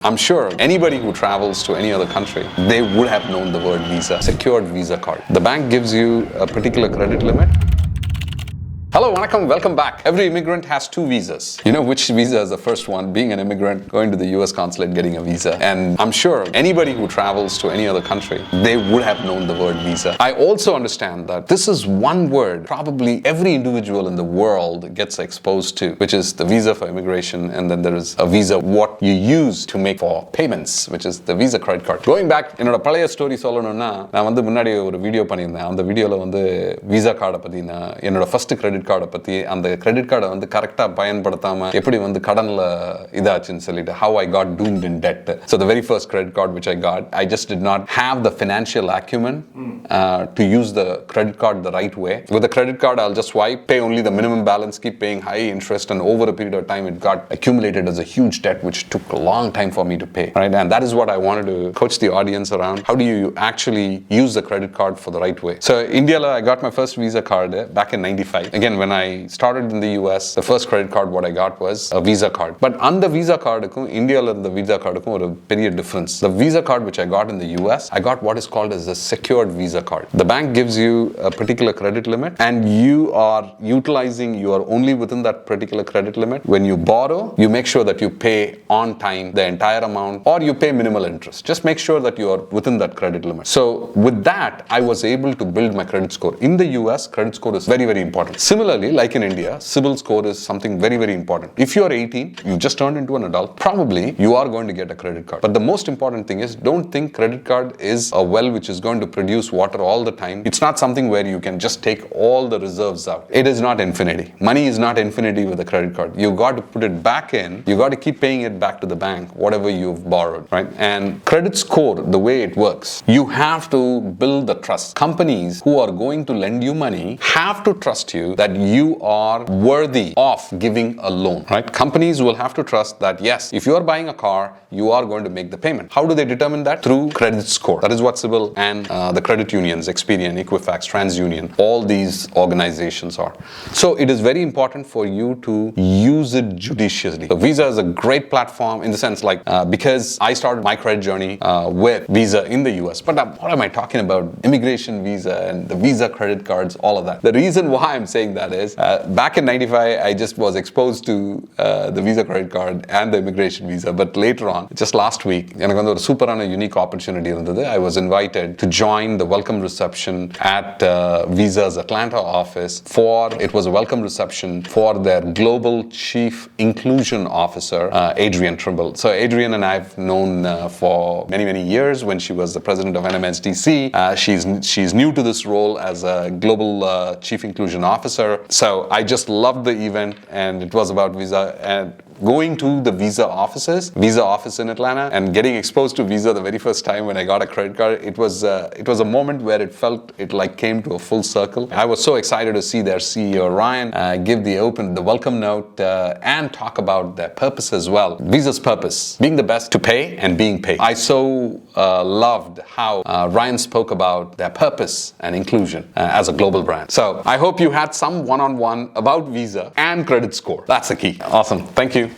I'm sure anybody who travels to any other country, they would have known the word visa, secured visa card. The bank gives you a particular credit limit. Hello, vanakkam, welcome back. Every immigrant has two visas. You know which visa is the first one? Being an immigrant, going to the US consulate, getting a visa. And I'm sure anybody who travels to any other country, they would have known the word visa. I also understand that this is one word probably every individual in the world gets exposed to, which is the visa for immigration, and then there is a visa what you use to make for payments, which is the Visa credit card. Going back, என்னோட பழைய story சொல்லணும்னா நான் வந்து முன்னாடி ஒரு video பண்ணியிருந்தேன். அந்த வீடியோல வந்து விசா கார்டை பத்தி என்னோட ஃபர்ஸ்ட் கிரெடிட் கார்டை பத்தி அந்த கிரெடிட் கார்டை வந்து கரெக்டா பயன்படுத்தாம எப்படி வந்து கடன்ல இதாச்சுன்னு சொல்லிட்டு how I got doomed in debt. So the very first credit card which I got, I just did not have the financial acumen to use the credit card the right way. With the credit card, I'll just swipe, pay only the minimum balance, keep paying high interest, and over a period of time it got accumulated as a huge debt which took a long time for me to pay. Right? And that is what I wanted to coach the audience around. How do you actually use the credit card for the right way? So India, I got my first Visa card back in 95. Again, when I started in the US, the first credit card what I got was a Visa card. But on the Visa card, India the Visa card ஒரு பெரிய difference. The Visa card which I got in the US, I got what is called as a secured Visa card. The bank gives you a particular credit limit and you are utilizing, you are only within that particular credit limit. When you borrow, you make sure that you pay on time the entire amount or you pay minimal interest. Just make sure that you are within that credit limit. So with that, I was able to build my credit score. In the US, credit score is very, very important. Similarly, like in India, CIBIL score is something very, very important. If you are 18, you just turned into an adult, probably you are going to get a credit card. But the most important thing is don't think credit card is a well which is going to produce water all the time. It's not something where you can just take all the reserves out. It is not infinity. Money is not infinity with a credit card. You got to put it back in. You got to keep paying it back to the bank, whatever you've borrowed, right? And credit score, the way it works, you have to build the trust. Companies who are going to lend you money have to trust you that you are worthy of giving a loan, right? Companies will have to trust that, yes, if you are buying a car, you are going to make the payment. How do they determine that? Through credit score. That is what CIBIL and the credit unions, Experian, Equifax, TransUnion, all these organizations are. So it is very important for you to use it judiciously. So Visa is a great platform in the sense like, because I started my credit journey with Visa in the US. But what am I talking about? Immigration visa and the Visa credit cards, all of that. The reason why I'm saying that is, back in 95, I just was exposed to the Visa credit card and the immigration visa. But later on, just last week, எனக்கு வந்து ஒரு சூப்பரான unique opportunity இருந்தது. I was invited to join the welcome reception at Visa's Atlanta office it was a welcome reception for their global chief inclusion officer, Adrianne Tribble. So Adrianne and I've known for many, many years when she was the president of NMSDC. She's new to this role as a global chief inclusion officer. So I just loved the event and it was about Visa and going to the Visa office in Atlanta and getting exposed to Visa the very first time when I got a credit card, it was a moment where it felt it like came to a full circle. I was so excited to see their CEO Ryan give the welcome note and talk about their purpose as well. Visa's purpose, being the best to pay and being paid. I so loved how Ryan spoke about their purpose and inclusion as a global brand. So I hope you had some one-on-one about Visa and credit score. That's the key. Awesome. Thank you.